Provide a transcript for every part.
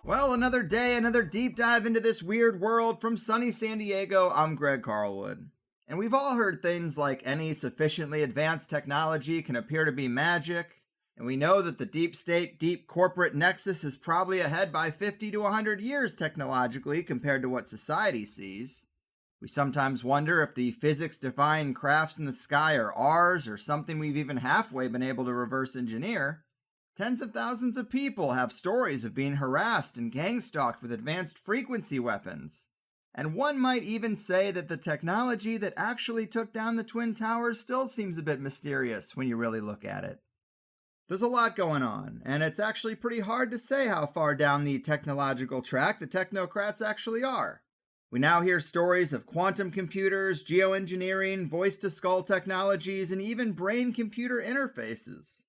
Well, another day, another deep dive into this weird world from sunny San Diego. I'm Greg Carlwood. And we've all heard things like any sufficiently advanced technology can appear to be magic. And we know that the deep state, deep corporate nexus is probably ahead by 50 to 100 years technologically compared to what society sees. We sometimes wonder if the physics-defying crafts in the sky are ours or something we've even halfway been able to reverse engineer. Tens of thousands of people have stories of being harassed and gang-stalked with advanced frequency weapons. And one might even say that the technology that actually took down the Twin Towers still seems a bit mysterious when you really look at it. There's a lot going on, and it's actually pretty hard to say how far down the technological track the technocrats actually are. We now hear stories of quantum computers, geoengineering, voice-to-skull technologies, and even brain-computer interfaces.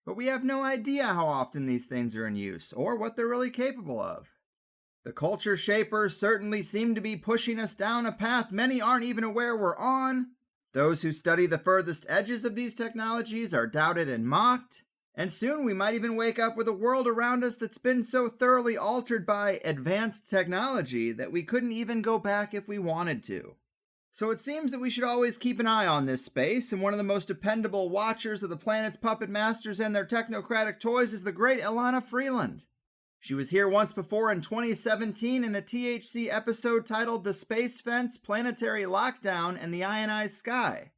But we have no idea how often these things are in use, or what they're really capable of. The culture shapers certainly seem to be pushing us down a path many aren't even aware we're on. Those who study the furthest edges of these technologies are doubted and mocked. And soon we might even wake up with a world around us that's been so thoroughly altered by advanced technology that we couldn't even go back if we wanted to. So it seems that we should always keep an eye on this space, and one of the most dependable watchers of the planet's puppet masters and their technocratic toys is the great Elana Freeland. She was here once before in 2017 in a THC episode titled The Space Fence, Planetary Lockdown, and the Ionized Sky,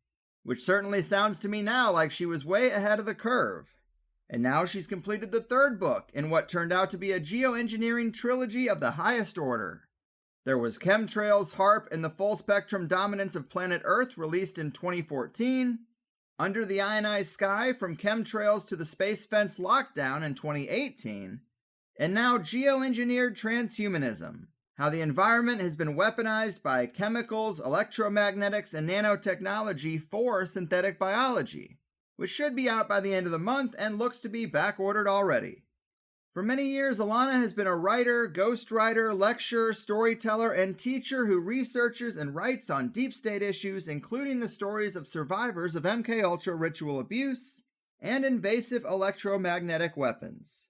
which certainly sounds to me now like she was way ahead of the curve. And now she's completed the third book in what turned out to be a geoengineering trilogy of the highest order. There was Chemtrails, HARP, and the Full Spectrum Dominance of Planet Earth, released in 2014. Under the Ionized Sky, From Chemtrails to the Space Fence Lockdown in 2018. And now Geoengineered Transhumanism, how the environment has been weaponized by chemicals, electromagnetics, and nanotechnology for synthetic biology, which should be out by the end of the month and looks to be backordered already. For many years, Elana has been a writer, ghostwriter, lecturer, storyteller, and teacher who researches and writes on deep state issues, including the stories of survivors of MKUltra ritual abuse and invasive electromagnetic weapons.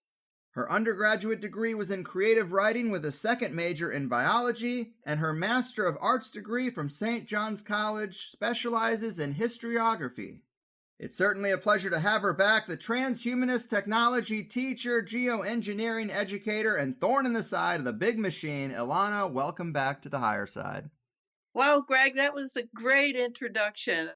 Her undergraduate degree was in creative writing with a second major in biology, and her Master of Arts degree from St. John's College specializes in historiography. It's certainly a pleasure to have her back, the transhumanist technology teacher, geoengineering educator, and thorn in the side of the big machine. Elana, welcome back to the Higherside. Wow, Greg, that was a great introduction.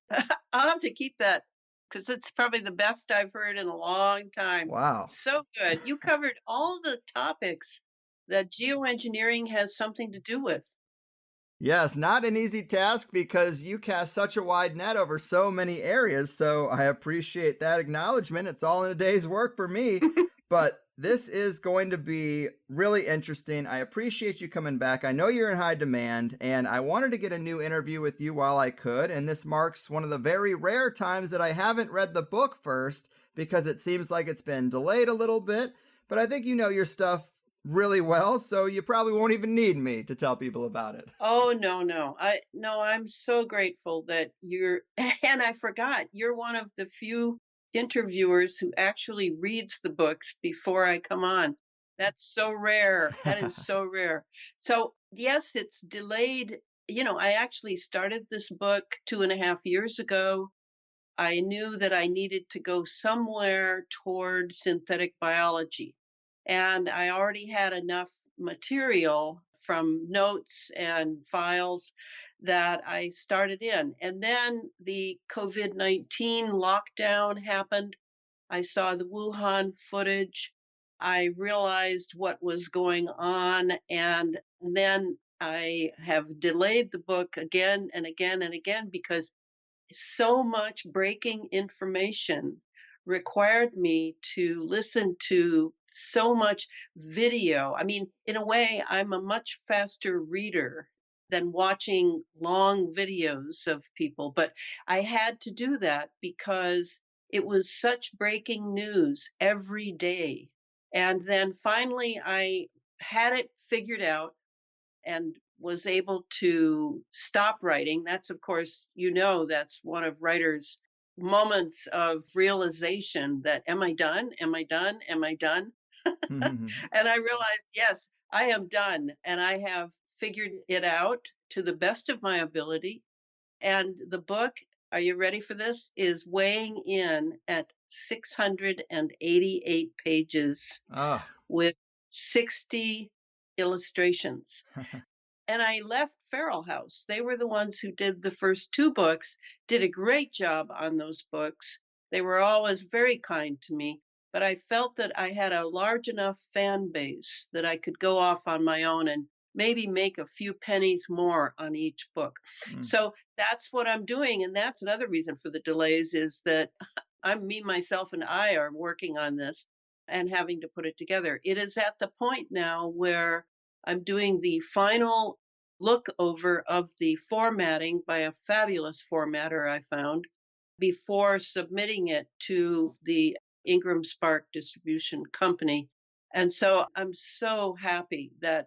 I'll have to keep that because it's probably the best I've heard in a long time. Wow. So good. You covered all the topics that geoengineering has something to do with. Yes, not an easy task because you cast such a wide net over so many areas, so I appreciate that acknowledgement. It's all in a day's work for me, but this is going to be really interesting. I appreciate you coming back. I know you're in high demand, and I wanted to get a new interview with you while I could, and this marks one of the very rare times that I haven't read the book first because it seems like it's been delayed a little bit, but I think you know your stuff really well, so you probably won't even need me to tell people about it. Oh, no. I'm so grateful that you're and I forgot, you're one of the few interviewers who actually reads the books before I come on. That's so rare. That is so rare. So, yes, it's delayed. I actually started this book 2.5 years ago. I knew that I needed to go somewhere toward synthetic biology. And I already had enough material from notes and files that I started in. And then the COVID-19 lockdown happened. I saw the Wuhan footage. I realized what was going on. And then I have delayed the book again and again and again because so much breaking information required me to listen to so much video. I mean, in a way, I'm a much faster reader than watching long videos of people, but I had to do that because it was such breaking news every day. And then finally, I had it figured out and was able to stop writing. That's, of course, that's one of writers' moments of realization that, am I done? Am I done? Am I done? And I realized, yes, I am done. And I have figured it out to the best of my ability. And the book, are you ready for this? Is weighing in at 688 pages Oh. with 60 illustrations. And I left Feral House. They were the ones who did the first two books, did a great job on those books. They were always very kind to me, but I felt that I had a large enough fan base that I could go off on my own and maybe make a few pennies more on each book. Mm. So that's what I'm doing. And that's another reason for the delays is that me, myself, and I are working on this and having to put it together. It is at the point now where I'm doing the final look over of the formatting by a fabulous formatter I found before submitting it to the Ingram Spark Distribution Company. And so I'm so happy that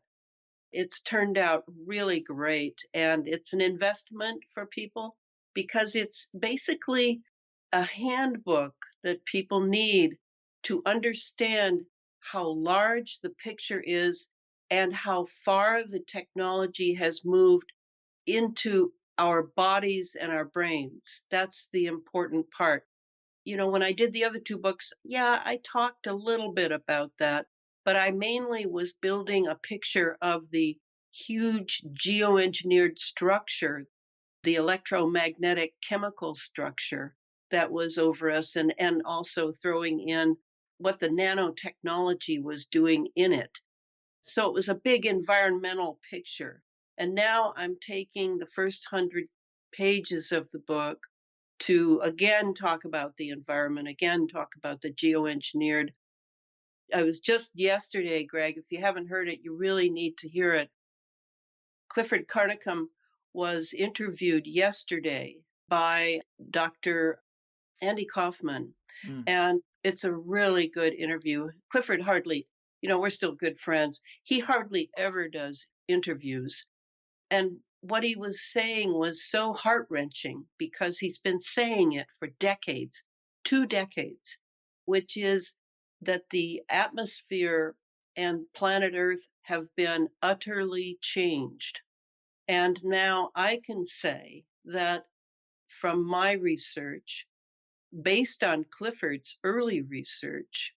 it's turned out really great. And it's an investment for people because it's basically a handbook that people need to understand how large the picture is and how far the technology has moved into our bodies and our brains. That's the important part. When I did the other two books, yeah, I talked a little bit about that, but I mainly was building a picture of the huge geoengineered structure, the electromagnetic chemical structure that was over us, and also throwing in what the nanotechnology was doing in it. So it was a big environmental picture. And now I'm taking the first 100 pages of the book to again talk about the environment, again talk about the geoengineered. I was just yesterday, Greg, if you haven't heard it, you really need to hear it. Clifford Carnicom was interviewed yesterday by Dr. Andy Kaufman, Mm. and it's a really good interview. Clifford hardly, we're still good friends. He hardly ever does interviews. And what he was saying was so heart wrenching because he's been saying it for decades, 2 decades, which is that the atmosphere and planet Earth have been utterly changed. And now I can say that from my research, based on Clifford's early research,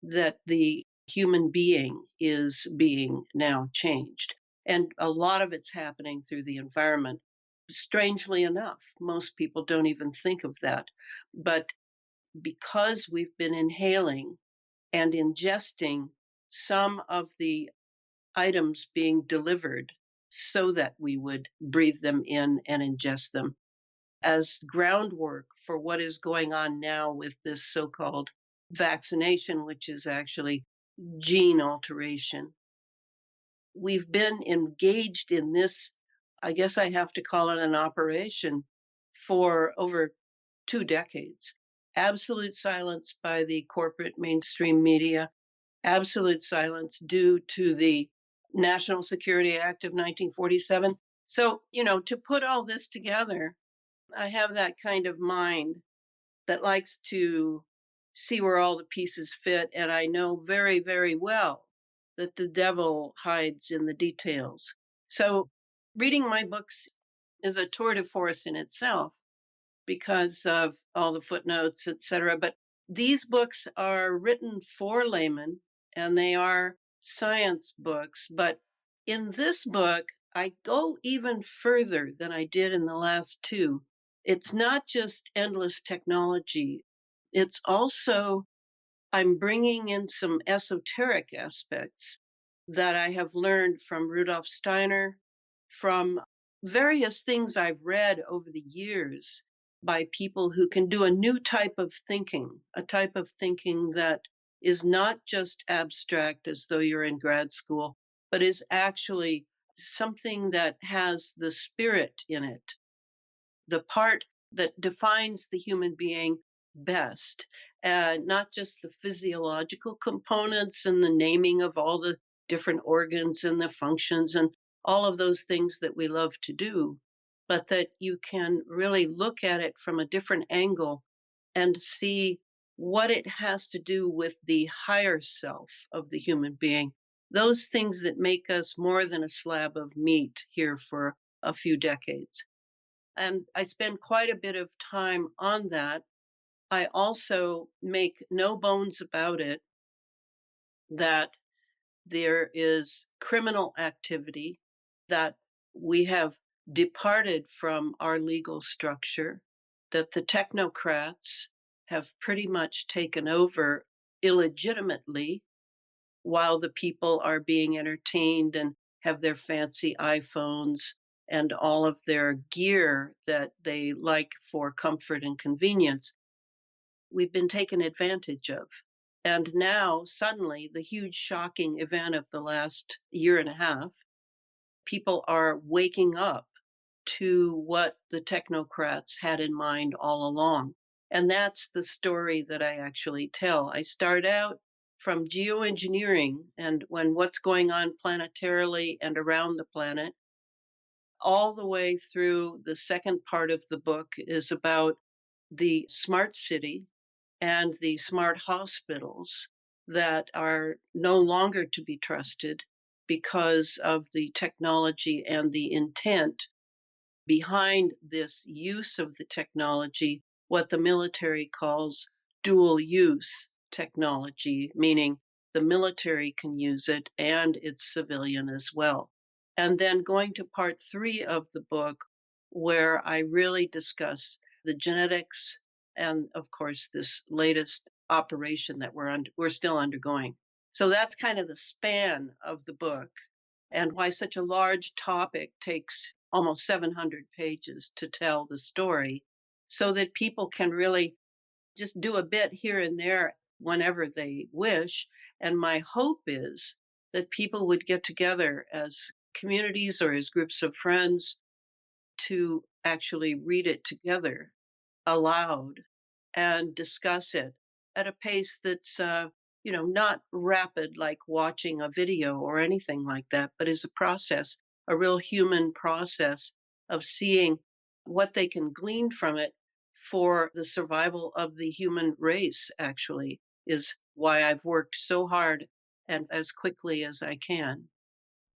that the human being is being now changed. And a lot of it's happening through the environment. Strangely enough, most people don't even think of that. But because we've been inhaling and ingesting some of the items being delivered so that we would breathe them in and ingest them, as groundwork for what is going on now with this so called vaccination, which is actually gene alteration. We've been engaged in this, I guess I have to call it an operation, for over 2 decades. Absolute silence by the corporate mainstream media, absolute silence due to the National Security Act of 1947. So, to put all this together, I have that kind of mind that likes to see where all the pieces fit, and I know very, very well that the devil hides in the details. So, reading my books is a tour de force in itself because of all the footnotes, etc. But these books are written for laymen and they are science books. But in this book, I go even further than I did in the last two. It's not just endless technology, it's also I'm bringing in some esoteric aspects that I have learned from Rudolf Steiner, from various things I've read over the years by people who can do a new type of thinking, a type of thinking that is not just abstract as though you're in grad school, but is actually something that has the spirit in it, the part that defines the human being best, not just the physiological components and the naming of all the different organs and the functions and all of those things that we love to do, but that you can really look at it from a different angle and see what it has to do with the higher self of the human being, those things that make us more than a slab of meat here for a few decades. And I spend quite a bit of time on that. I also make no bones about it that there is criminal activity, that we have departed from our legal structure, that the technocrats have pretty much taken over illegitimately while the people are being entertained and have their fancy iPhones and all of their gear that they like for comfort and convenience. We've been taken advantage of. And now, suddenly, the huge shocking event of the last year and a half, people are waking up to what the technocrats had in mind all along. And that's the story that I actually tell. I start out from geoengineering and when what's going on planetarily and around the planet, all the way through the second part of the book is about the smart city and the smart hospitals that are no longer to be trusted because of the technology and the intent behind this use of the technology, what the military calls dual use technology, meaning the military can use it and it's civilian as well. And then going to part three of the book, where I really discuss the genetics and, of course, this latest operation that we're still undergoing. So that's kind of the span of the book and why such a large topic takes almost 700 pages to tell the story so that people can really just do a bit here and there whenever they wish. And my hope is that people would get together as communities or as groups of friends to actually read it together aloud and discuss it at a pace that's not rapid like watching a video or anything like that, but is a process, a real human process of seeing what they can glean from it for the survival of the human race, actually, is why I've worked so hard and as quickly as I can.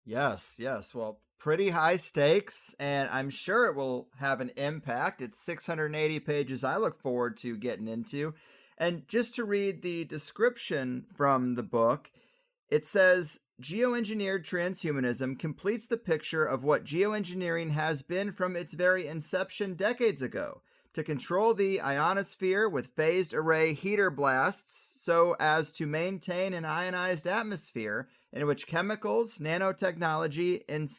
Yes, yes. Well, pretty high stakes, and I'm sure it will have an impact. It's 680 pages I look forward to getting into. And just to read the description from the book, it says geoengineered transhumanism completes the picture of what geoengineering has been from its very inception decades ago to control the ionosphere with phased array heater blasts so as to maintain an ionized atmosphere in which chemicals, nanotechnology, and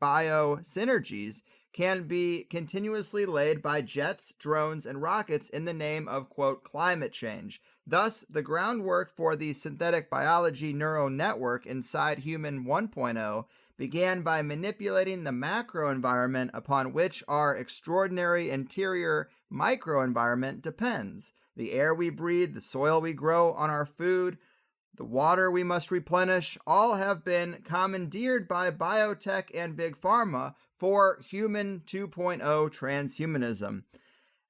symbiosynergies can be continuously laid by jets, drones, and rockets in the name of, quote, climate change. Thus, the groundwork for the synthetic biology neural network inside Human 1.0 began by manipulating the macro environment upon which our extraordinary interior microenvironment depends. The air we breathe, the soil we grow on our food, the water we must replenish, all have been commandeered by biotech and big pharma for Human 2.0 transhumanism.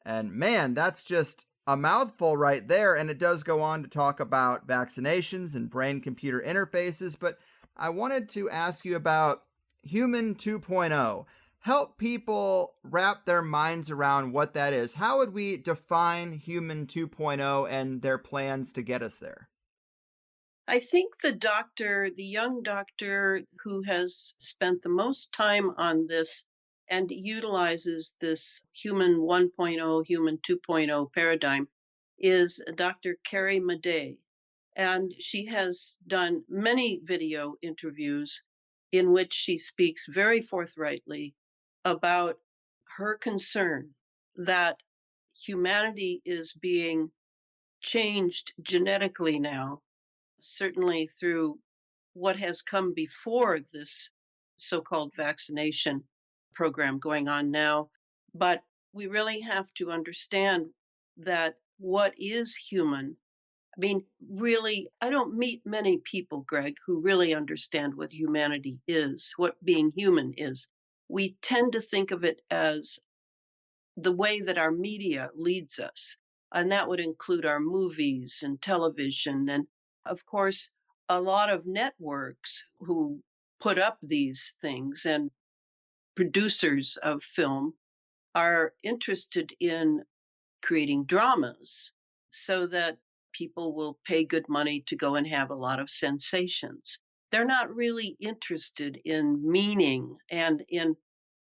And man, that's just a mouthful right there. And it does go on to talk about vaccinations and brain computer interfaces. But I wanted to ask you about Human 2.0. Help people wrap their minds around what that is. How would we define Human 2.0 and their plans to get us there? I think the young doctor who has spent the most time on this and utilizes this human 1.0, human 2.0 paradigm is Dr. Carrie Madej. And she has done many video interviews in which she speaks very forthrightly about her concern that humanity is being changed genetically now, certainly through what has come before this so called vaccination program going on now. But we really have to understand that what is human. I mean, really, I don't meet many people, Greg, who really understand what humanity is, what being human is. We tend to think of it as the way that our media leads us. And that would include our movies and television. And of course, a lot of networks who put up these things and producers of film are interested in creating dramas so that people will pay good money to go and have a lot of sensations. They're not really interested in meaning and in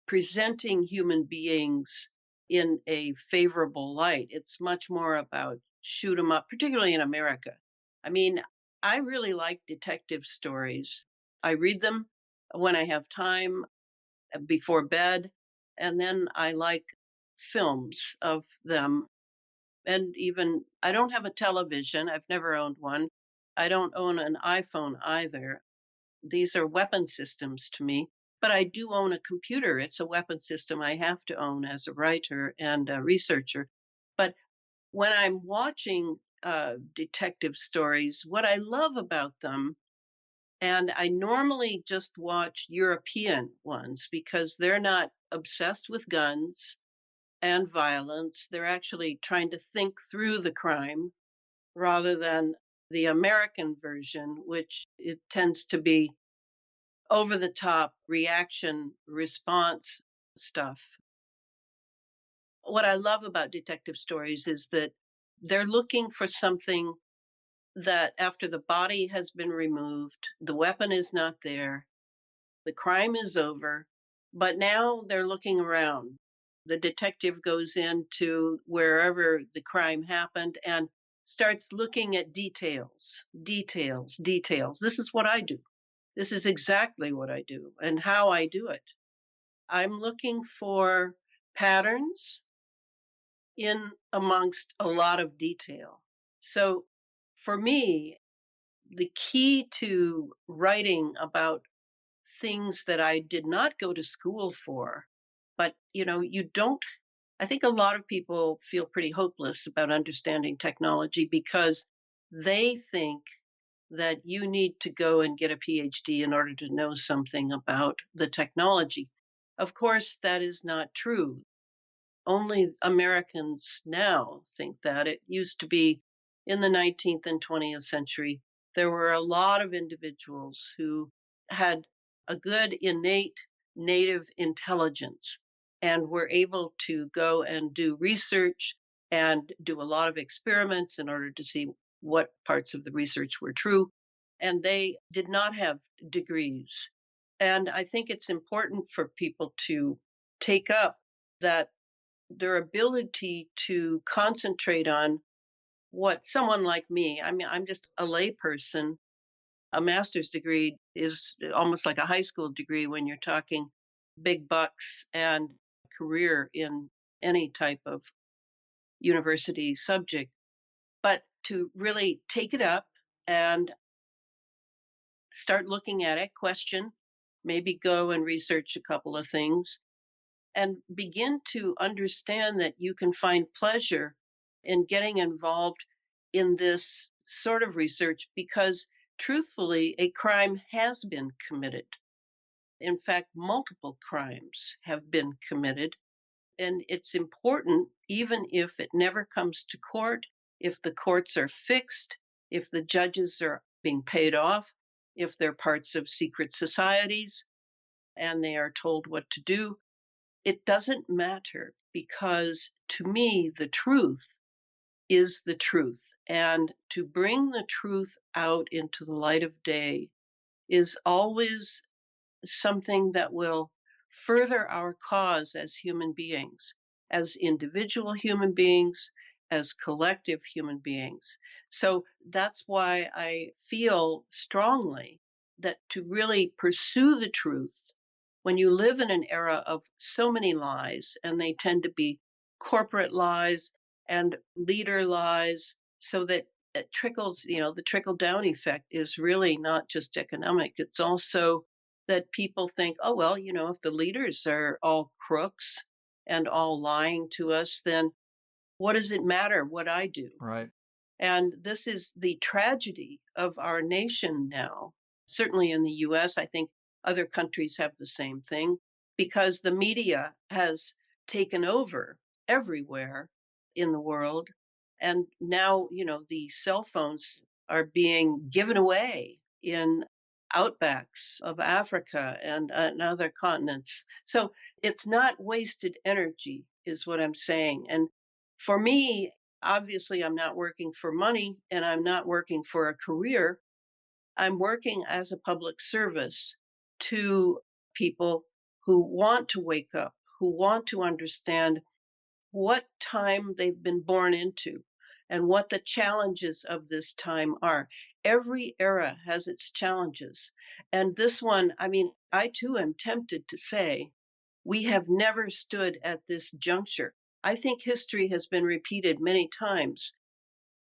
presenting human beings in a favorable light. It's much more about shoot 'em up, particularly in America. I mean, I really like detective stories. I read them when I have time before bed, and then I like films of them. And even I don't have a television. I've never owned one. I don't own an iPhone either. These are weapon systems to me. But I do own a computer. It's a weapon system I have to own as a writer and a researcher. But when I'm watching detective stories, what I love about them, and I normally just watch European ones because they're not obsessed with guns and violence. They're actually trying to think through the crime rather than the American version, which it tends to be over the top reaction response stuff. What I love about detective stories is that they're looking for something that after the body has been removed, the weapon is not there, the crime is over, but now they're looking around. The detective goes into wherever the crime happened and starts looking at details, details, details. This is what I do. This is exactly what I do and how I do it. I'm looking for patterns in amongst a lot of detail. So for me, the key to writing about things that I did not go to school for, but you don't I think a lot of people feel pretty hopeless about understanding technology because they think that you need to go and get a PhD in order to know something about the technology. Of course, that is not true. Only Americans now think that. It used to be in the 19th and 20th century, there were a lot of individuals who had a good innate native intelligence and were able to go and do research and do a lot of experiments in order to see what parts of the research were true. And they did not have degrees. And I think it's important for people to take up that their ability to concentrate on what someone like me, I mean, I'm just a layperson. A master's degree is almost like a high school degree when you're talking big bucks and career in any type of university subject. But to really take it up and start looking at it, question, maybe go and research a couple of things, and begin to understand that you can find pleasure in getting involved in this sort of research because truthfully, a crime has been committed. In fact, multiple crimes have been committed. And it's important, even if it never comes to court, if the courts are fixed, if the judges are being paid off, if they're parts of secret societies and they are told what to do, it doesn't matter because to me, the truth is the truth. And to bring the truth out into the light of day is always something that will further our cause as human beings, as individual human beings, as collective human beings. So that's why I feel strongly that to really pursue the truth, when you live in an era of so many lies, and they tend to be corporate lies and leader lies, so that it trickles, the trickle down effect is really not just economic, it's also that people think, oh, well, if the leaders are all crooks and all lying to us, then what does it matter what I do? Right. And this is the tragedy of our nation now. Certainly in the US, I think other countries have the same thing because the media has taken over everywhere in the world. And now, the cell phones are being given away in outbacks of Africa and other continents. So it's not wasted energy, is what I'm saying. And for me, obviously, I'm not working for money and I'm not working for a career. I'm working as a public service to people who want to wake up, who want to understand what time they've been born into and what the challenges of this time are. Every era has its challenges. And this one, I mean, I too am tempted to say we have never stood at this juncture. I think history has been repeated many times.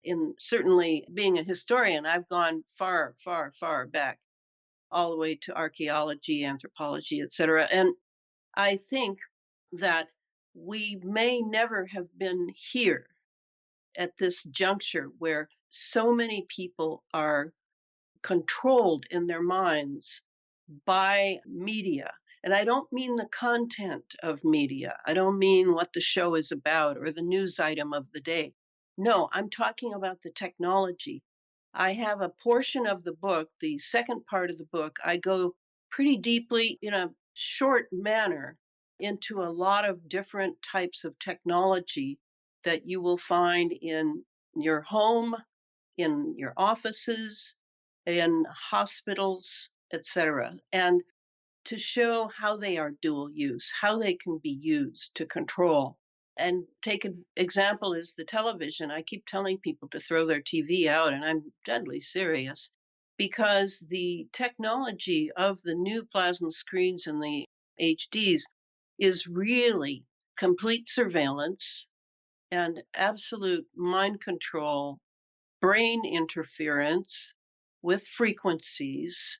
In certainly being a historian, I've gone far, far, far back, all the way to archaeology, anthropology, etc. And I think that we may never have been here at this juncture where so many people are controlled in their minds by media. And I don't mean the content of media. I don't mean what the show is about or the news item of the day. No, I'm talking about the technology. I have a portion of the book, the second part of the book, I go pretty deeply in a short manner into a lot of different types of technology that you will find in your home, in your offices, in hospitals, etc. And to show how they are dual use, how they can be used to control. And take an example is the television. I keep telling people to throw their TV out, and I'm deadly serious because the technology of the new plasma screens and the HDs is really complete surveillance and absolute mind control, brain interference with frequencies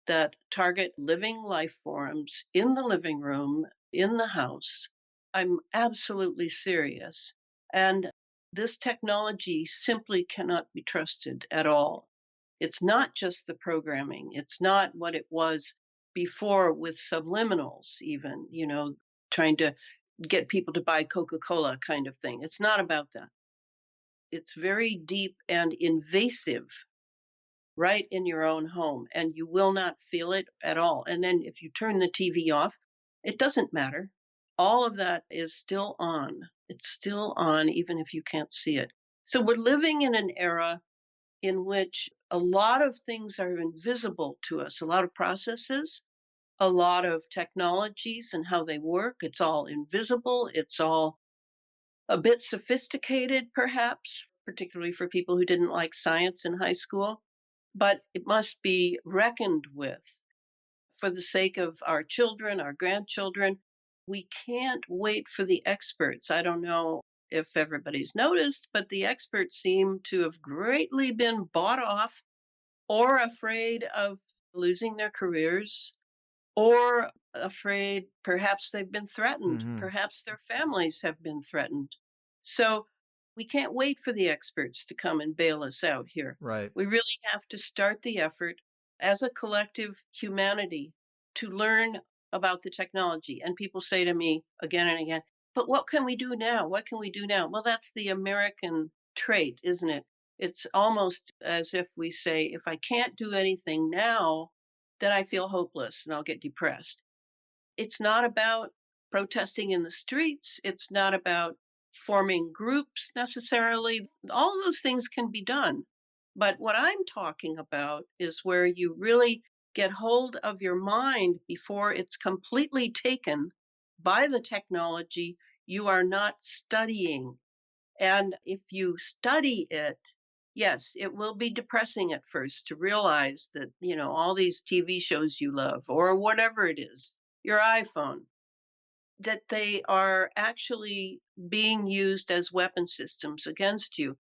that target living life forms in the living room, in the house. I'm absolutely serious. And this technology simply cannot be trusted at all. It's not just the programming, it's not what it was before with subliminals, even, trying to get people to buy Coca Cola kind of thing. It's not about that. It's very deep and invasive right in your own home, and you will not feel it at all. And then if you turn the TV off, it doesn't matter. All of that is still on. It's still on, even if you can't see it. So we're living in an era in which a lot of things are invisible to us, a lot of processes, a lot of technologies and how they work. It's all invisible. It's all a bit sophisticated, perhaps, particularly for people who didn't like science in high school, but it must be reckoned with for the sake of our children, our grandchildren. We can't wait for the experts. I don't know if everybody's noticed, but the experts seem to have greatly been bought off or afraid of losing their careers or afraid perhaps they've been threatened, Hmm. perhaps their families have been threatened. So we can't wait for the experts to come and bail us out here. Right. We really have to start the effort as a collective humanity to learn about the technology. And people say to me again and again, but what can we do now? What can we do now? Well, that's the American trait, isn't it? It's almost as if we say, if I can't do anything now, then I feel hopeless and I'll get depressed. It's not about protesting in the streets. It's not about forming groups necessarily. All those things can be done. But what I'm talking about is where you really get hold of your mind before it's completely taken by the technology you are not studying. And if you study it, yes, it will be depressing at first to realize that, all these TV shows you love or whatever it is, your iPhone, that they are actually being used as weapon systems against you.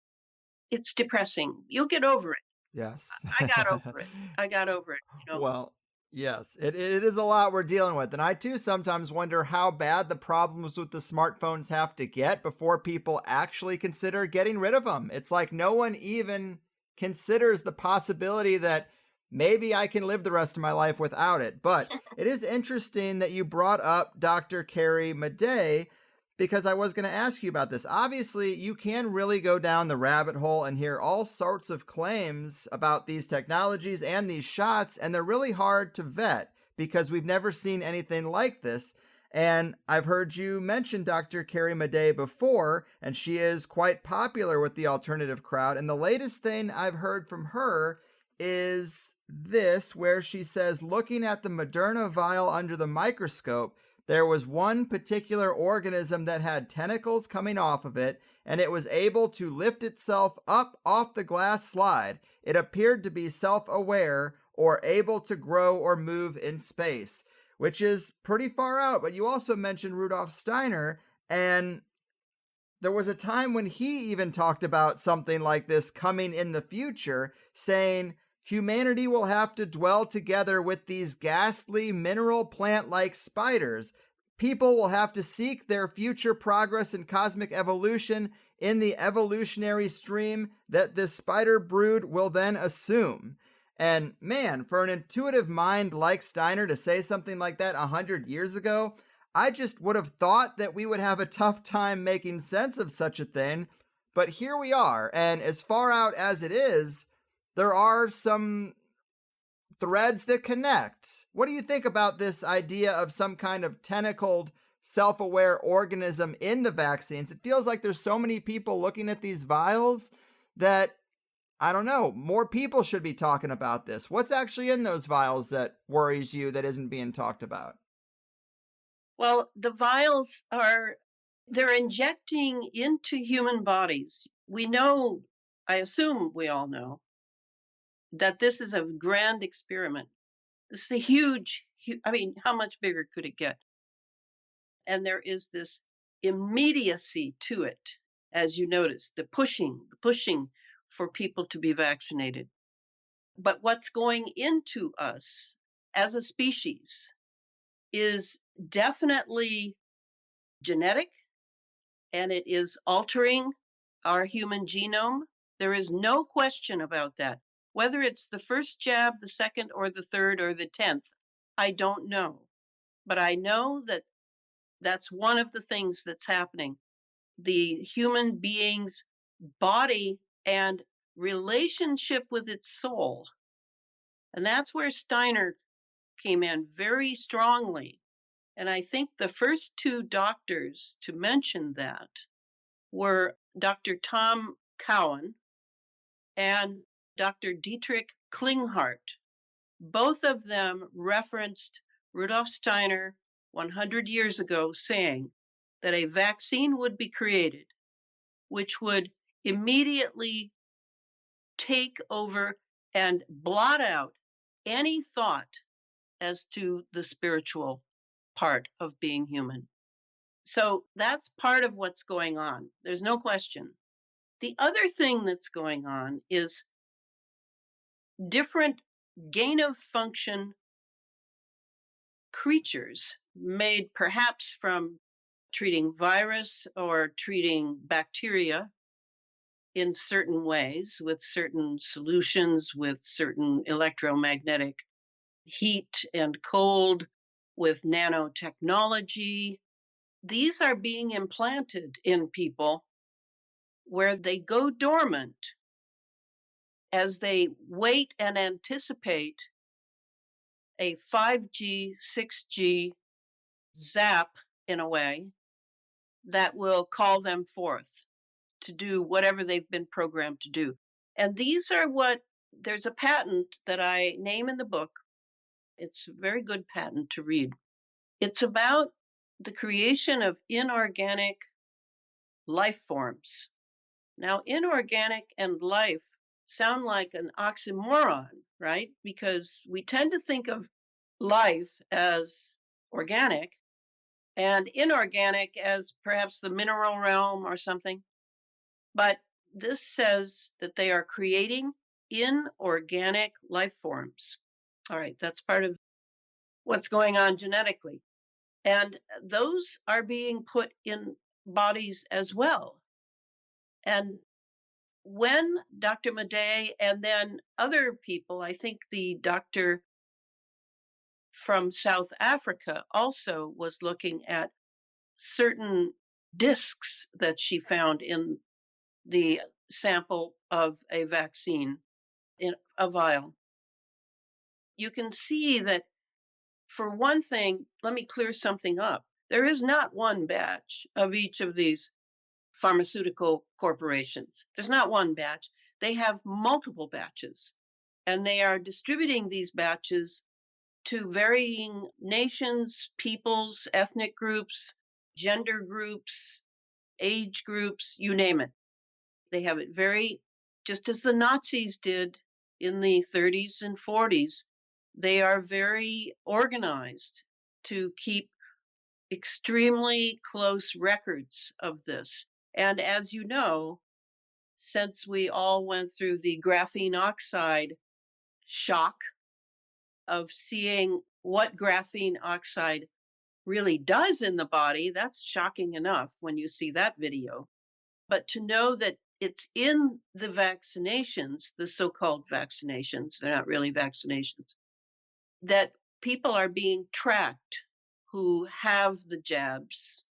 It's depressing. You'll get over it. Yes. I got over it. I got over it. Well, yes, it is a lot we're dealing with. And I too sometimes wonder how bad the problems with the smartphones have to get before people actually consider getting rid of them. It's like no one even considers the possibility that maybe I can live the rest of my life without it. But it is interesting that you brought up Dr. Carrie Madej because I was going to ask you about this. Obviously, you can really go down the rabbit hole and hear all sorts of claims about these technologies and these shots, and they're really hard to vet because we've never seen anything like this. And I've heard you mention Dr. Carrie Madej before, and she is quite popular with the alternative crowd. And the latest thing I've heard from her is this, where she says, looking at the Moderna vial under the microscope, there was one particular organism that had tentacles coming off of it, and it was able to lift itself up off the glass slide. It appeared to be self-aware or able to grow or move in space, which is pretty far out. But you also mentioned Rudolf Steiner, and there was a time when he even talked about something like this coming in the future, saying humanity will have to dwell together with these ghastly mineral plant-like spiders. People will have to seek their future progress in cosmic evolution in the evolutionary stream that this spider brood will then assume. And man, for an intuitive mind like Steiner to say something like that 100 years ago, I just would have thought that we would have a tough time making sense of such a thing. But here we are, and as far out as it is, there are some threads that connect. What do you think about this idea of some kind of tentacled, self-aware organism in the vaccines? It feels like there's so many people looking at these vials that, I don't know, more people should be talking about this. What's actually in those vials that worries you that isn't being talked about? Well, the vials they're injecting into human bodies. We know, I assume we all know, that this is a grand experiment. This is a huge, I mean, how much bigger could it get? And there is this immediacy to it, as you notice, the pushing for people to be vaccinated. But what's going into us as a species is definitely genetic, and it is altering our human genome. There is no question about that. Whether it's the first jab, the second, or the third, or the 10th, I don't know. But I know that that's one of the things that's happening. The human being's body and relationship with its soul. And that's where Steiner came in very strongly. And I think the first two doctors to mention that were Dr. Tom Cowan and Dr. Dietrich Klinghardt. Both of them referenced Rudolf Steiner 100 years ago saying that a vaccine would be created which would immediately take over and blot out any thought as to the spiritual part of being human. So that's part of what's going on. There's no question. The other thing that's going on is different gain of function creatures made perhaps from treating virus or treating bacteria in certain ways with certain solutions, with certain electromagnetic heat and cold, with nanotechnology. These are being implanted in people where they go dormant as they wait and anticipate a 5G, 6G zap in a way that will call them forth to do whatever they've been programmed to do. And these are what there's a patent that I name in the book. It's a very good patent to read. It's about the creation of inorganic life forms. Now, inorganic and life sound like an oxymoron, right? Because we tend to think of life as organic and inorganic as perhaps the mineral realm or something. But this says that they are creating inorganic life forms. All right, that's part of what's going on genetically. And those are being put in bodies as well. And when Dr. Madej and then other people, I think the doctor from South Africa also was looking at certain discs that she found in the sample of a vaccine in a vial. You can see that, for one thing, let me clear something up. There is not one batch of each of these pharmaceutical corporations. There's not one batch. They have multiple batches, and they are distributing these batches to varying nations, peoples, ethnic groups, gender groups, age groups, you name it. They have it very, just as the Nazis did in the 30s and 40s. They are very organized to keep extremely close records of this. And as you know, since we all went through the graphene oxide shock of seeing what graphene oxide really does in the body, that's shocking enough when you see that video. But to know that it's in the vaccinations, the so called vaccinations, they're not really vaccinations, that people are being tracked who have the jabs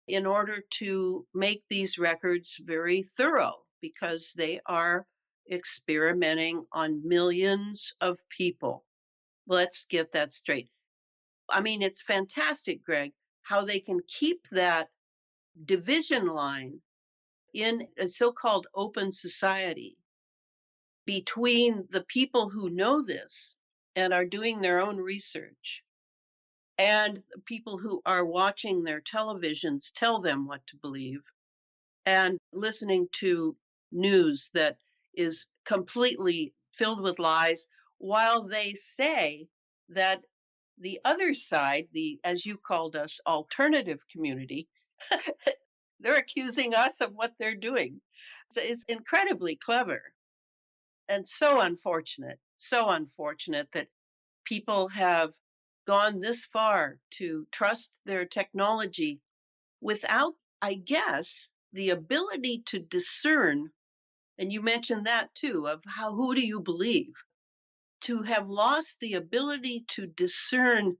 in order to make these records very thorough because they are experimenting on millions of people. Let's get that straight. I mean, it's fantastic, Greg, how they can keep that division line in a so called open society between the people who know this and are doing their own research and people who are watching their televisions tell them what to believe and listening to news that is completely filled with lies while they say that the other side, the, as you called us, alternative community, they're accusing us of what they're doing. It's incredibly clever and so unfortunate that people have gone this far to trust their technology without, I guess, the ability to discern. And you mentioned that too, of how, who do you believe? To have lost the ability to discern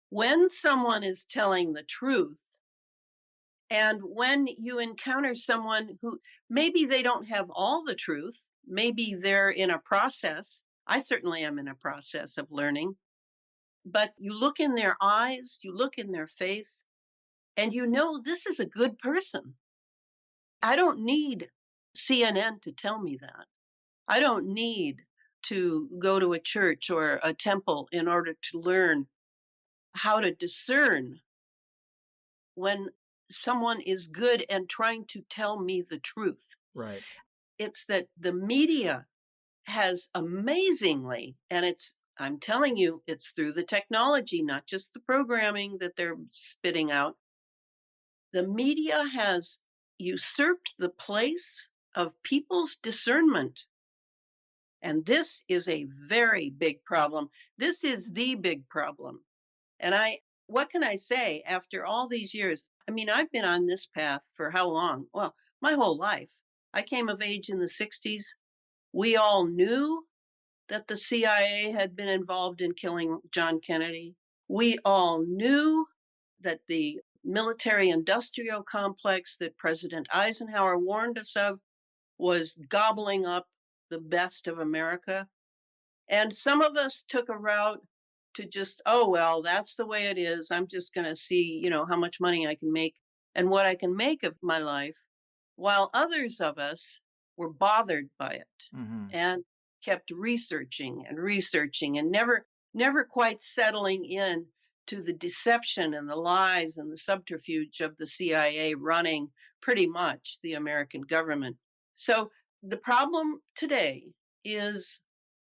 when someone is telling the truth and when you encounter someone who maybe they don't have all the truth, maybe they're in a process. I certainly am in a process of learning, but you look in their eyes, you look in their face, and you know this is a good person. I don't need CNN to tell me that. I don't need to go to a church or a temple in order to learn how to discern when someone is good and trying to tell me the truth. Right. It's that the media has amazingly, and I'm telling you, it's through the technology, not just the programming that they're spitting out. The media has usurped the place of people's discernment. And this is a very big problem. This is the big problem. And what can I say after all these years? I mean, I've been on this path for how long? Well, my whole life. I came of age in the 60s. We all knew that the CIA had been involved in killing John Kennedy. We all knew that the military industrial complex that President Eisenhower warned us of was gobbling up the best of America. And some of us took a route to just, oh, well, that's the way it is. I'm just going to see, how much money I can make and what I can make of my life. While others of us were bothered by it and kept researching and never quite settling in to the deception and the lies and the subterfuge of the CIA running pretty much the American government. So the problem today is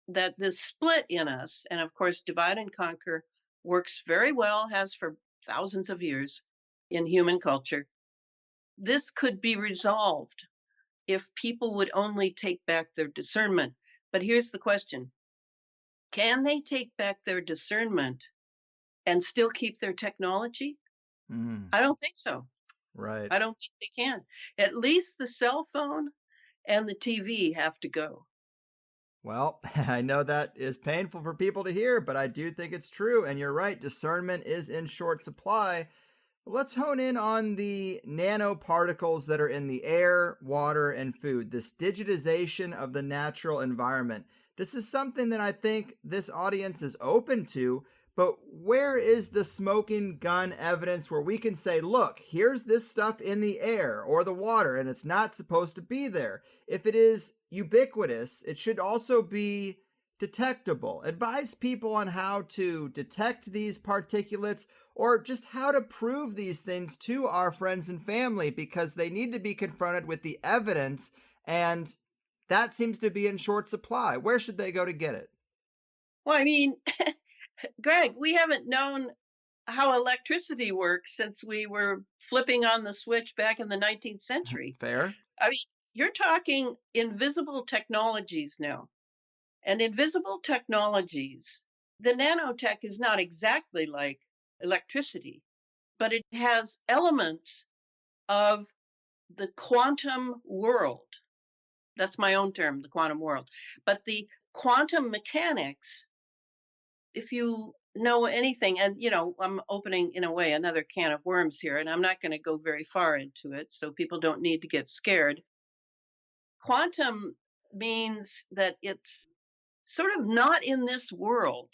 that this split in us, and of course, divide and conquer works very well, has for thousands of years in human culture. This could be resolved if people would only take back their discernment. But here's the question: can they take back their discernment and still keep their technology? I don't think so. Right. I don't think they can. At least the cell phone and the TV have to go. Well, I know that is painful for people to hear, but I do think it's true. And you're right, discernment is in short supply. Let's hone in on the nanoparticles that are in the air, water, and food, this digitization of the natural environment. This is something that I think this audience is open to, but where is the smoking gun evidence where we can say, look, here's this stuff in the air or the water, and it's not supposed to be there? If it is ubiquitous, it should also be detectable. Advise people on how to detect these particulates or just how to prove these things to our friends and family because they need to be confronted with the evidence, and that seems to be in short supply. Where should they go to get it? Well, I mean, Greg, we haven't known how electricity works since we were flipping on the switch back in the 19th century. Fair? I mean, you're talking invisible technologies now. And invisible technologies, the nanotech is not exactly like electricity, but it has elements of the quantum world. That's my own term, the quantum world. But the quantum mechanics, if you know anything, and I'm opening in a way another can of worms here, and I'm not going to go very far into it, so people don't need to get scared. Quantum means that it's sort of not in this world.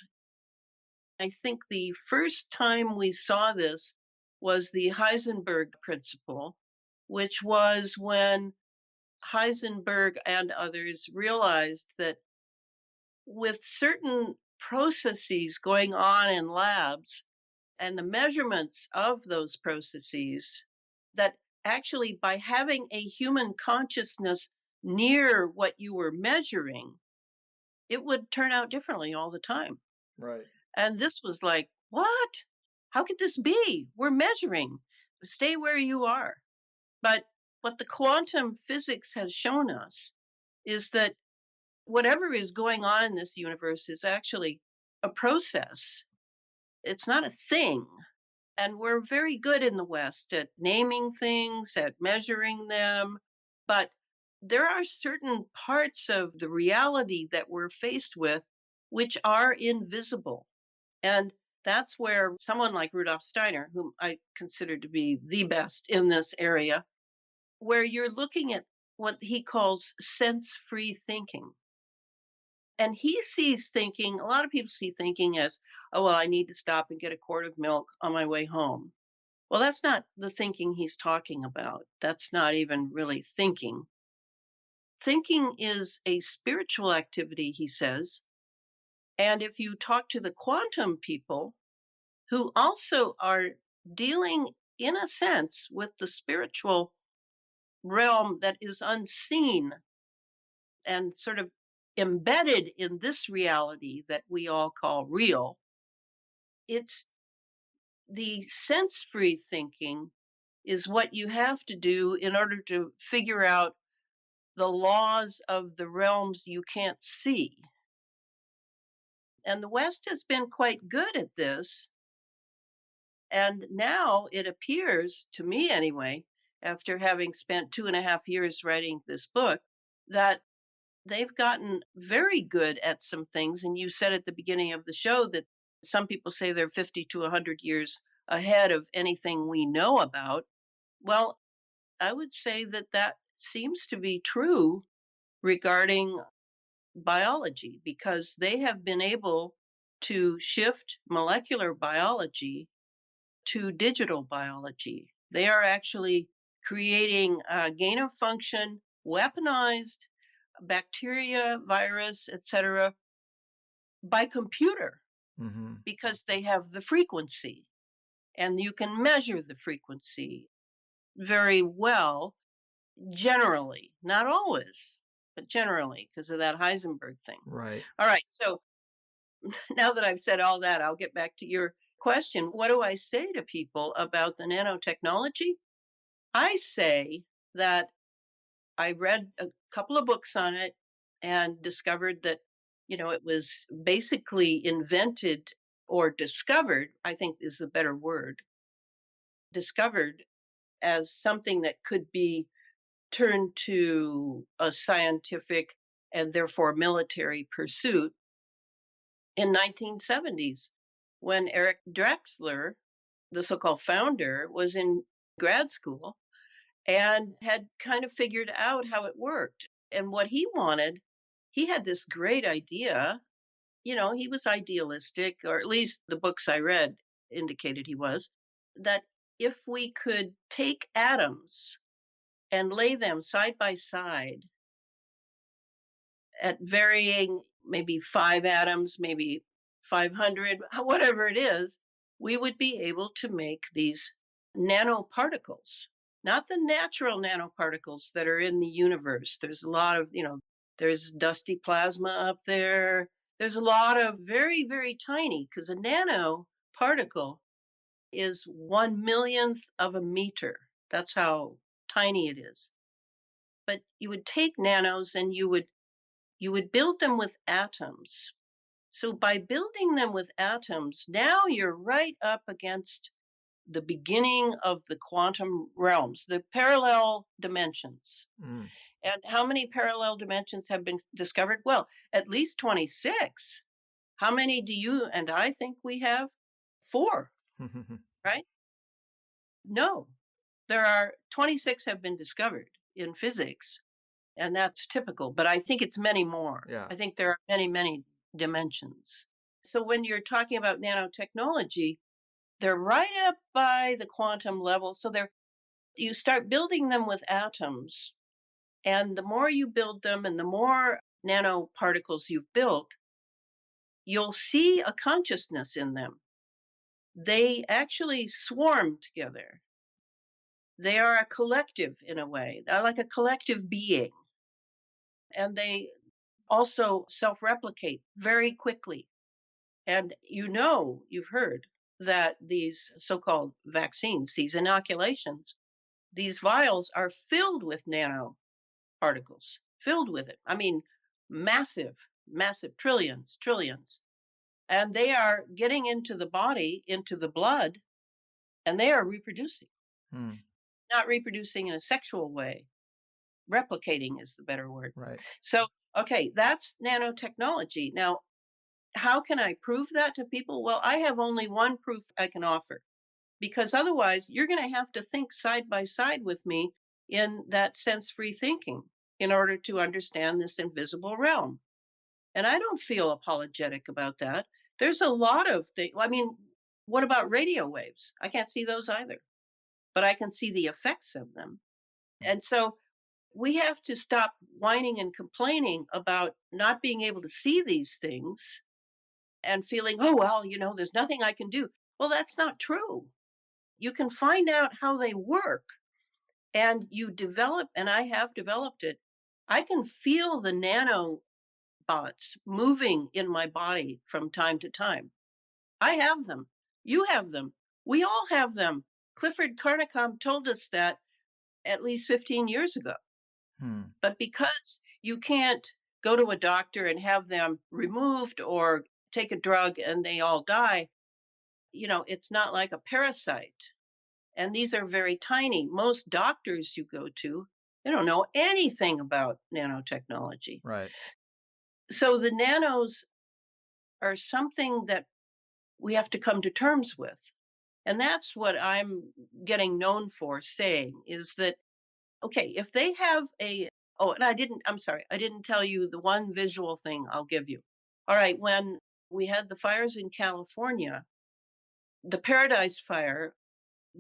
I think the first time we saw this was the Heisenberg principle, which was when Heisenberg and others realized that with certain processes going on in labs and the measurements of those processes, that actually by having a human consciousness near what you were measuring, it would turn out differently all the time. Right. And this was like, what? How could this be? We're measuring. Stay where you are. But what the quantum physics has shown us is that whatever is going on in this universe is actually a process. It's not a thing. And we're very good in the West at naming things, at measuring them. But there are certain parts of the reality that we're faced with which are invisible. And that's where someone like Rudolf Steiner, whom I consider to be the best in this area, where you're looking at what he calls sense free thinking. And he sees thinking, a lot of people see thinking as, oh, well, I need to stop and get a quart of milk on my way home. Well, that's not the thinking he's talking about. That's not even really thinking. Thinking is a spiritual activity, he says. And if you talk to the quantum people, who also are dealing, in a sense, with the spiritual realm that is unseen and sort of embedded in this reality that we all call real. It's the sense free thinking is what you have to do in order to figure out the laws of the realms you can't see. And the West has been quite good at this. And now it appears, to me anyway, after having spent 2.5 years writing this book, that they've gotten very good at some things. And you said at the beginning of the show that some people say they're 50 to 100 years ahead of anything we know about. Well, I would say that that seems to be true regarding biology because they have been able to shift molecular biology to digital biology. They are actually creating gain of function, weaponized bacteria, virus, etc., by computer Mm-hmm. because they have the frequency and you can measure the frequency very well, generally, not always, but generally because of that Heisenberg thing. Right. All right, so now that I've said all that, I'll get back to your question. What do I say to people about the nanotechnology? I say that I read a couple of books on it and discovered that, it was basically invented or discovered, I think is the better word, discovered as something that could be turned to a scientific and therefore military pursuit in 1970s when Eric Drexler the so-called founder, was in grad school and had kind of figured out how it worked. And what he wanted, he had this great idea. He was idealistic, or at least the books I read indicated he was, that if we could take atoms and lay them side by side at varying, maybe 5 atoms, maybe 500, whatever it is, we would be able to make these nanoparticles, not the natural nanoparticles that are in the universe. There's a lot of, there's dusty plasma up there. There's a lot of very, very tiny, because a nanoparticle is 1 millionth of a meter. That's how tiny it is. But you would take nanos and you would build them with atoms. So by building them with atoms, now you're right up against the beginning of the quantum realms, the parallel dimensions. Mm. And how many parallel dimensions have been discovered? Well, at least 26. How many do you and I think we have? 4, right? No, there are 26 have been discovered in physics, and that's typical, but I think it's many more. Yeah. I think there are many, many dimensions. So when you're talking about nanotechnology, they're right up by the quantum level. So you start building them with atoms, and the more you build them and the more nanoparticles you've built, you'll see a consciousness in them. They actually swarm together. They are a collective in a way. They're like a collective being. And they also self-replicate very quickly. And you've heard that these so-called vaccines, these inoculations, these vials are filled with nanoparticles, filled with it. I mean, massive, massive, trillions, trillions. And they are getting into the body, into the blood, and they are reproducing. Hmm. Not reproducing in a sexual way. Replicating is the better word. Right. So, okay, that's nanotechnology. Now, how can I prove that to people? Well, I have only one proof I can offer, because otherwise you're going to have to think side by side with me in that sense free thinking in order to understand this invisible realm. And I don't feel apologetic about that. There's a lot of things. I mean, what about radio waves? I can't see those either, but I can see the effects of them. And so we have to stop whining and complaining about not being able to see these things and feeling, oh, well, there's nothing I can do. Well, that's not true. You can find out how they work, and you develop, and I have developed it. I can feel the nanobots moving in my body from time to time. I have them. You have them. We all have them. Clifford Carnicom told us that at least 15 years ago. Hmm. But because you can't go to a doctor and have them removed or take a drug and they all die, it's not like a parasite. And these are very tiny. Most doctors you go to, they don't know anything about nanotechnology. Right. So the nanos are something that we have to come to terms with. And that's what I'm getting known for saying, is that, okay, if they have and I'm sorry, I didn't tell you the one visual thing I'll give you. All right, when we had the fires in California, the Paradise Fire,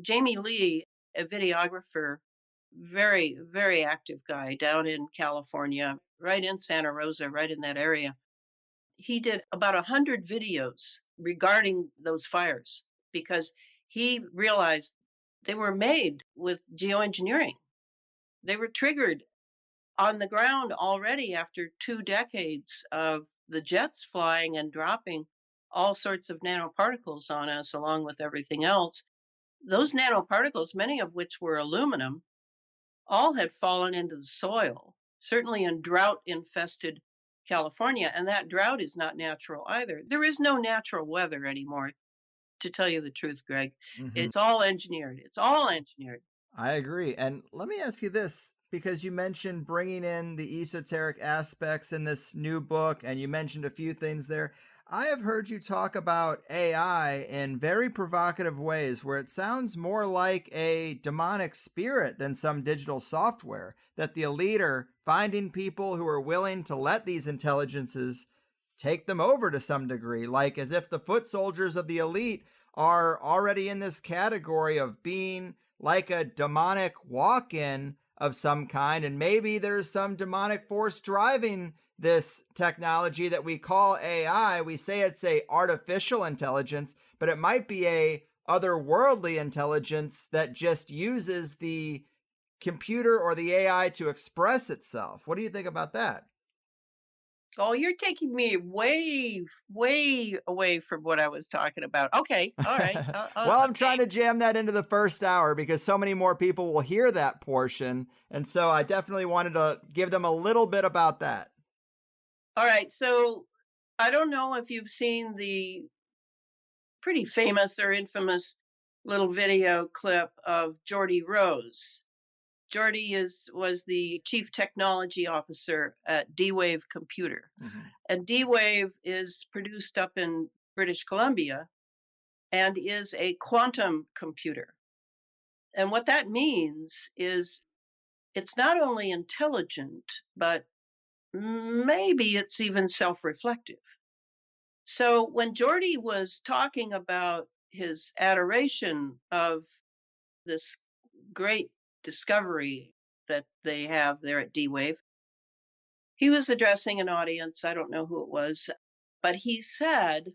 Jamie Lee, a videographer, very, very active guy down in California, right in Santa Rosa, right in that area. He did about 100 videos regarding those fires because he realized they were made with geoengineering. They were triggered on the ground already after 2 decades of the jets flying and dropping all sorts of nanoparticles on us, along with everything else. Those nanoparticles, many of which were aluminum, all had fallen into the soil, certainly in drought infested California. And that drought is not natural either. There is no natural weather anymore, to tell you the truth, Greg. Mm-hmm. It's all engineered. It's all engineered. I agree. And let me ask you this, because you mentioned bringing in the esoteric aspects in this new book, and you mentioned a few things there. I have heard you talk about AI in very provocative ways where it sounds more like a demonic spirit than some digital software. That the elite are finding people who are willing to let these intelligences take them over to some degree, like as if the foot soldiers of the elite are already in this category of being like a demonic walk in of some kind. And maybe there's some demonic force driving this technology that we call AI. We say it's a artificial intelligence, but it might be a otherworldly intelligence that just uses the computer or the AI to express itself. What do you think about that? Oh, you're taking me way, way away from what I was talking about. Okay, all right. Well, I'm trying to jam that into the first hour because so many more people will hear that portion. And so I definitely wanted to give them a little bit about that. All right. So I don't know if you've seen the pretty famous or infamous little video clip of Geordie Rose. Geordie is was the chief technology officer at D-Wave Computer. Mhm. And D-Wave is produced up in British Columbia and is a quantum computer. And what that means is it's not only intelligent, but maybe it's even self reflective. So when Geordie was talking about his adoration of this great discovery that they have there at D Wave, he was addressing an audience. I don't know who it was, but he said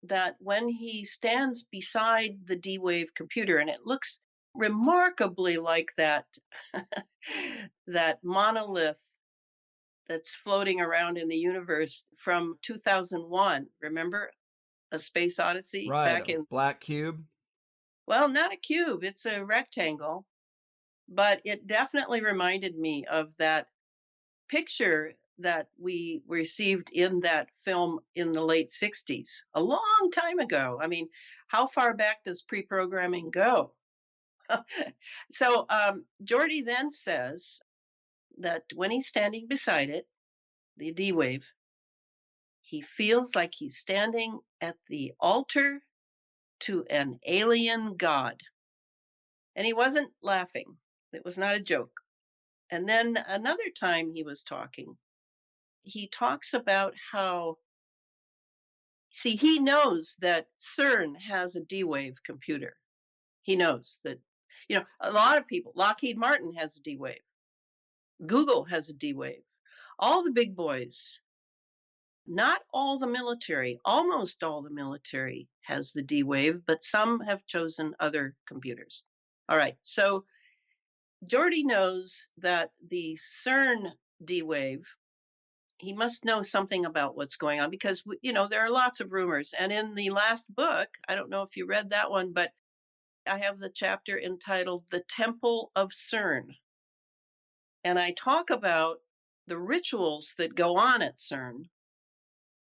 that when he stands beside the D Wave computer, and it looks remarkably like that that monolith that's floating around in the universe from 2001. Remember A Space Odyssey Right. back A in, black cube. well, not a cube, it's a rectangle, but it definitely reminded me of that picture that we received in that film in the late 60s, a long time ago. I mean, how far back does pre programming go? So, Jordy then says that when he's standing beside it, the D Wave, he feels like he's standing at the altar to an alien god. And he wasn't laughing, it was not a joke. And then another time he was talking, he talks about how, see, he knows that CERN has a D Wave computer. He knows that, a lot of people, Lockheed Martin has a D Wave, Google has a D Wave, all the big boys. Not all the military, almost all the military has the D Wave, but some have chosen other computers. All right, so Geordie knows that the CERN D Wave, he must know something about what's going on because, there are lots of rumors. And in the last book, I don't know if you read that one, but I have the chapter entitled The Temple of CERN. And I talk about the rituals that go on at CERN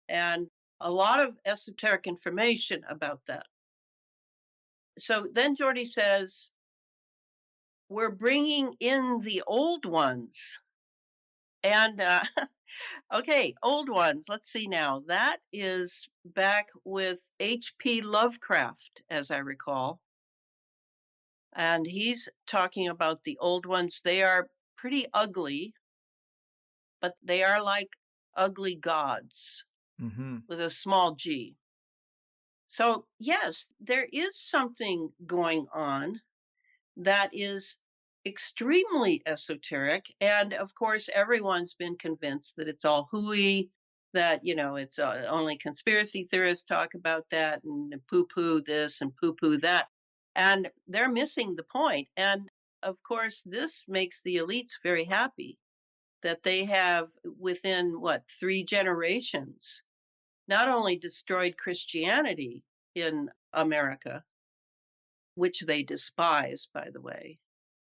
and a lot of esoteric information about that. So then Geordie says, we're bringing in the old ones. And okay, old ones. Let's see now. That is back with H.P. Lovecraft, as I recall. And he's talking about the old ones. They are pretty ugly, but they are like ugly gods Hmm. with a small g. So, yes, there is something going on that is extremely esoteric. And of course, everyone's been convinced that it's all hooey, that, it's only conspiracy theorists talk about that and poo poo this and poo poo that. And they're missing the point. And of course, this makes the elites very happy that they have, within what, 3 generations, not only destroyed Christianity in America, which they despise, by the way,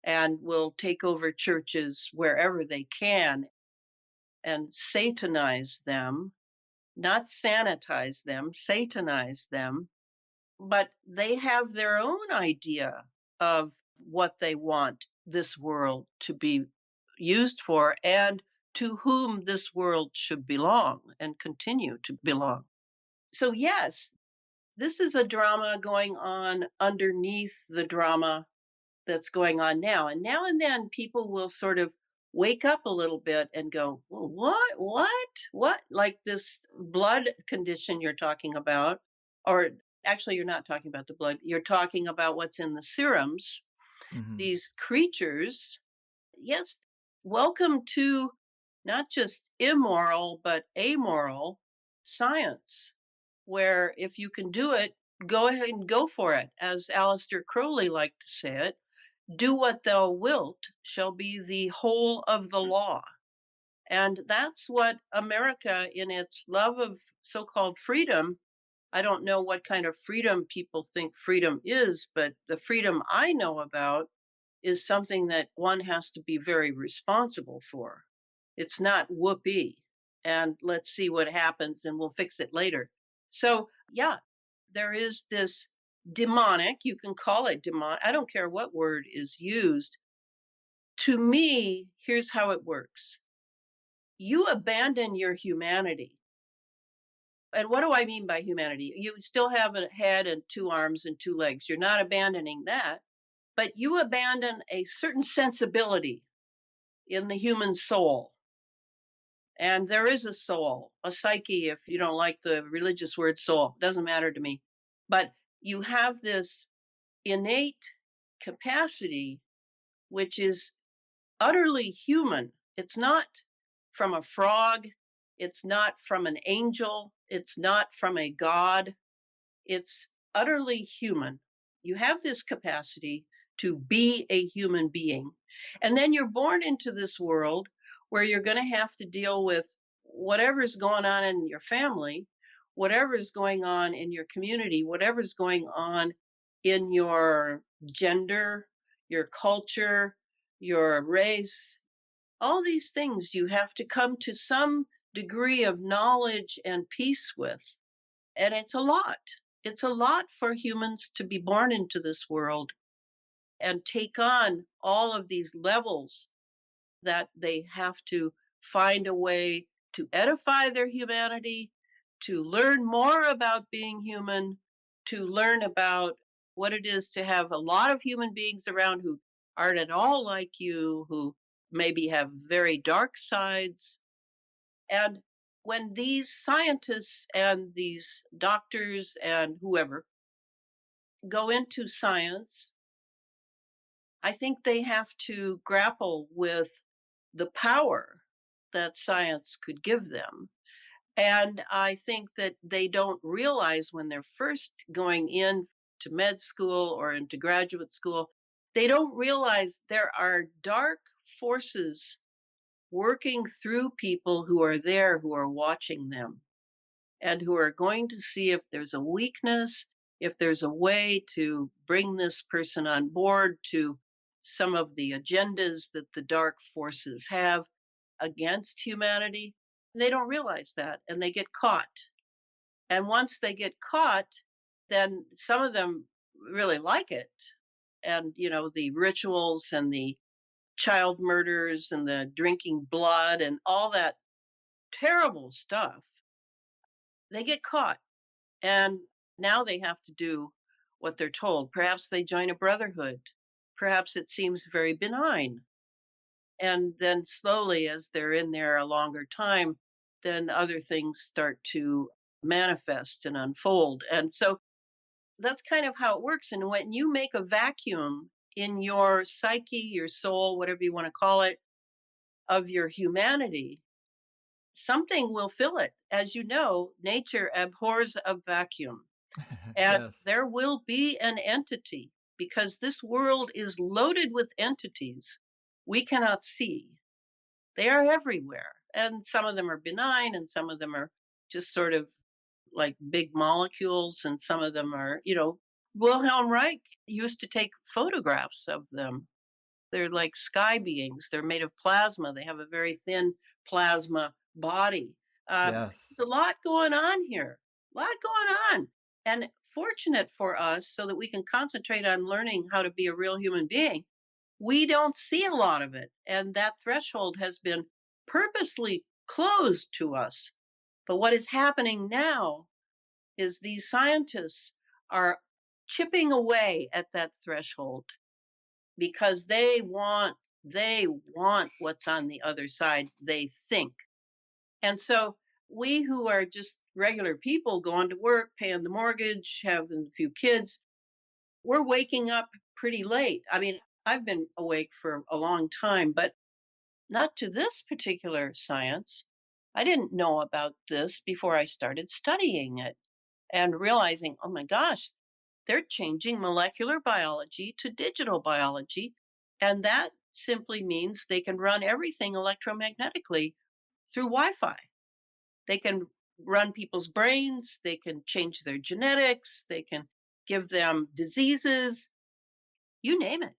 and will take over churches wherever they can and satanize them, not sanitize them, satanize them. But they have their own idea of what they want this world to be used for and to whom this world should belong and continue to belong. So, yes, this is a drama going on underneath the drama that's going on now. And now and then people will sort of wake up a little bit and go, "Well, what? What? What?" Like this blood condition you're talking about, or actually, you're not talking about the blood, you're talking about what's in the serums. Hmm. These creatures, yes, welcome to not just immoral, but amoral science, where if you can do it, go ahead and go for it. As Aleister Crowley liked to say it, do what thou wilt shall be the whole of the law. And that's what America, in its love of so called freedom, I don't know what kind of freedom people think freedom is, but the freedom I know about is something that one has to be very responsible for. It's not whoopee and let's see what happens and we'll fix it later. So, yeah, there is this demonic, you can call it demonic, I don't care what word is used. To me, here's how it works: you abandon your humanity. And what do I mean by humanity? You still have a head and two arms and two legs. You're not abandoning that, but you abandon a certain sensibility in the human soul. And there is a soul, a psyche, if you don't like the religious word soul, doesn't matter to me. But you have this innate capacity, which is utterly human. It's not from a frog, it's not from an angel, it's not from a god. It's utterly human. You have this capacity to be a human being. And then you're born into this world where you're going to have to deal with whatever's going on in your family, whatever's going on in your community, whatever's going on in your gender, your culture, your race. All these things you have to come to some degree of knowledge and peace with. And it's a lot. It's a lot for humans to be born into this world and take on all of these levels that they have to find a way to edify their humanity, to learn more about being human, to learn about what it is to have a lot of human beings around who aren't at all like you, who maybe have very dark sides. And when these scientists and these doctors and whoever go into science, I think they have to grapple with the power that science could give them. And I think that they don't realize when they're first going in to med school or into graduate school, they don't realize there are dark forces working through people who are there, who are watching them, and who are going to see if there's a weakness, if there's a way to bring this person on board to some of the agendas that the dark forces have against humanity. They don't realize that and they get caught. And once they get caught, then some of them really like it. And, you know, the rituals and the child murders and the drinking blood and all that terrible stuff, they get caught. And now they have to do what they're told. Perhaps they join a brotherhood. Perhaps it seems very benign. And then slowly, as they're in there a longer time, then other things start to manifest and unfold. And so that's kind of how it works. And when you make a vacuum in your psyche, your soul, whatever you want to call it, of your humanity, something will fill it. As you know, nature abhors a vacuum. And Yes. there will be an entity because this world is loaded with entities we cannot see. They are everywhere. And some of them are benign, and some of them are just sort of like big molecules, and some of them are, you know, Wilhelm Reich used to take photographs of them. They're like sky beings. They're made of plasma. They have a very thin plasma body. There's Yes. a lot going on here. A lot going on. And fortunate for us, so that we can concentrate on learning how to be a real human being, we don't see a lot of it. And that threshold has been purposely closed to us. But what is happening now is these scientists are chipping away at that threshold because they want what's on the other side, they think. And so we who are just regular people going to work, paying the mortgage, having a few kids, we're waking up pretty late. I mean, I've been awake for a long time, but not to this particular science. I didn't know about this before I started studying it and realizing, oh my gosh, they're changing molecular biology to digital biology. And that simply means they can run everything electromagnetically through Wi Fi. They can run people's brains, they can change their genetics, they can give them diseases, you name it.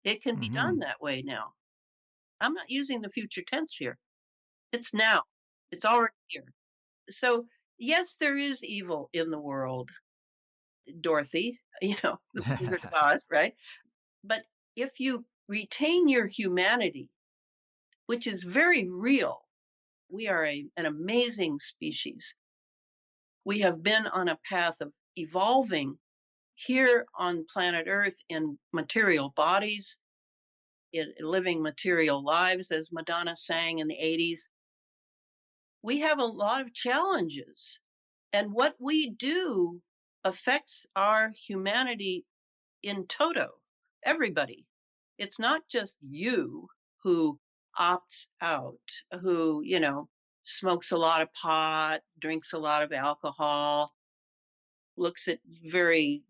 It can be done Hmm. that way now. I'm not using the future tense here. It's now. It's already here. So, yes, there is evil in the world, Dorothy, the Wizard of Oz, right? But if you retain your humanity, which is very real, we are an amazing species. We have been on a path of evolving here on planet Earth in material bodies, in living material lives, as Madonna sang in the 80s. We have a lot of challenges. And what we do affects our humanity in toto, everybody. It's not just you who opts out, who, smokes a lot of pot, drinks a lot of alcohol, looks at very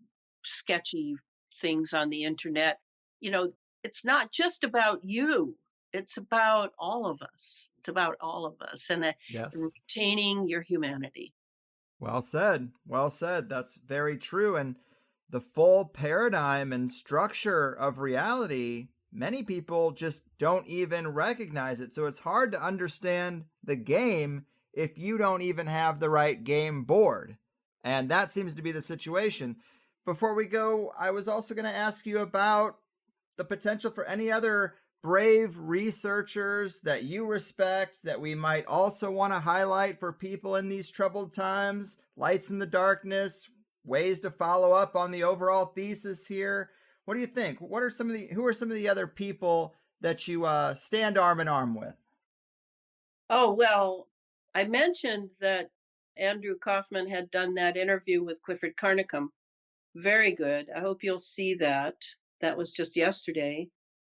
sketchy things on the internet. You know, it's not just about you. It's about all of us. It's about all of us and Yes. retaining your humanity. Well said. Well said. That's very true. And the full paradigm and structure of reality, many people just don't even recognize it. So it's hard to understand the game if you don't even have the right game board. And that seems to be the situation. Before we go, I was also going to ask you about the potential for any other brave researchers that you respect that we might also want to highlight for people in these troubled times, lights in the darkness, ways to follow up on the overall thesis here. What do you think? Who are some of the other people that you stand arm in arm with? Oh, well, I mentioned that Andrew Kaufman had done that interview with Clifford Carnicom. Very good. I hope you'll see that. That was just yesterday.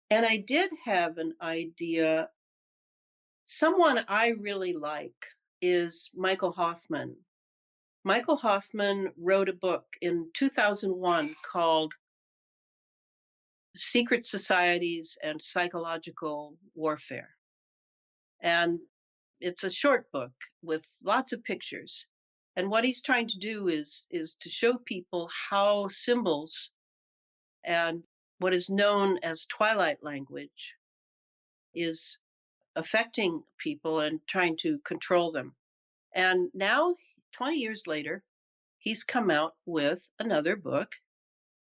And I did have an idea. Someone I really like is Michael Hoffman. Michael Hoffman wrote a book in 2001 called Secret Societies and Psychological Warfare. And it's a short book with lots of pictures. And what he's trying to do is to show people how symbols and what is known as twilight language is affecting people and trying to control them. And now, 20 years later, he's come out with another book,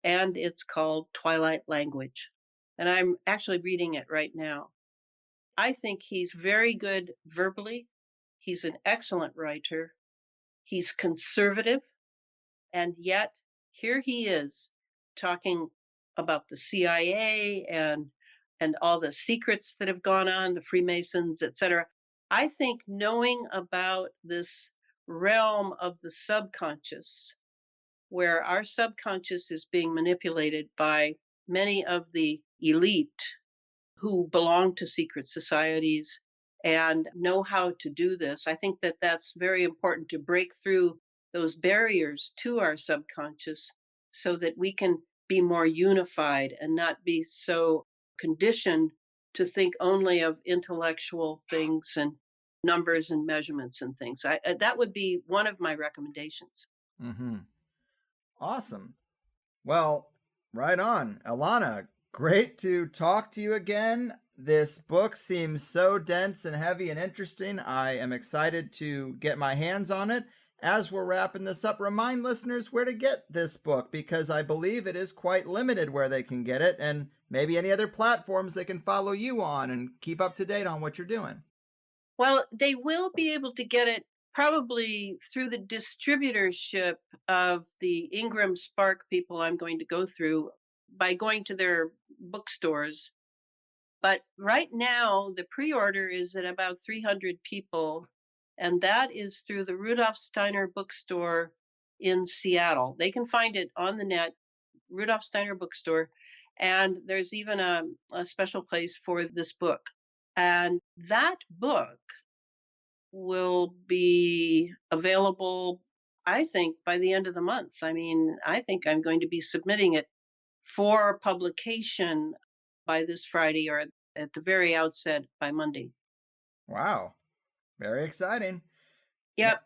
and it's called Twilight Language. And I'm actually reading it right now. I think he's very good verbally. He's an excellent writer. He's conservative. And yet, here he is talking about the CIA and all the secrets that have gone on, the Freemasons, etc. I think knowing about this realm of the subconscious, where our subconscious is being manipulated by many of the elite who belong to secret societies and know how to do this. I think that that's very important to break through those barriers to our subconscious so that we can be more unified and not be so conditioned to think only of intellectual things and numbers and measurements and things. That would be one of my recommendations. Mm-hmm. Awesome. Well, right on. Elana, great to talk to you again. This book seems so dense and heavy and interesting. I am excited to get my hands on it. As we're wrapping this up, remind listeners where to get this book because I believe it is quite limited where they can get it and maybe any other platforms they can follow you on and keep up to date on what you're doing. Well, they will be able to get it probably through the distributorship of the Ingram Spark people I'm going to go through by going to their bookstores. But right now, the pre-order is at about 300 people, and that is through the Rudolf Steiner bookstore in Seattle. They can find it on the net, Rudolf Steiner bookstore, and there's even a special place for this book. And that book will be available, I think, by the end of the month. I mean, I think I'm going to be submitting it for publication by this Friday, or at the very outset by Monday. Wow. Very exciting. Yep.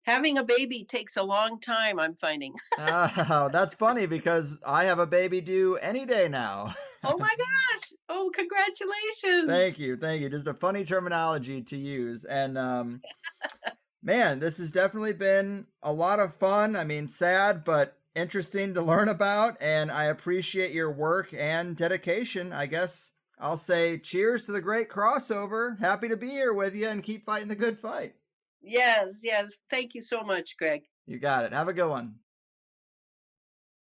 Having a baby takes a long time, I'm finding. Oh, that's funny because I have a baby due any day now. Oh my gosh. Oh, Thank congratulations. you. Thank you. Just a funny terminology to use. And man, this has definitely been a lot of fun. I mean, sad, but interesting to learn about. And I appreciate your work and dedication. I guess I'll say cheers to the great crossover. Happy to be here with you and keep fighting the good fight. Yes, yes. Thank you so much, Greg. You got it. Have a good one.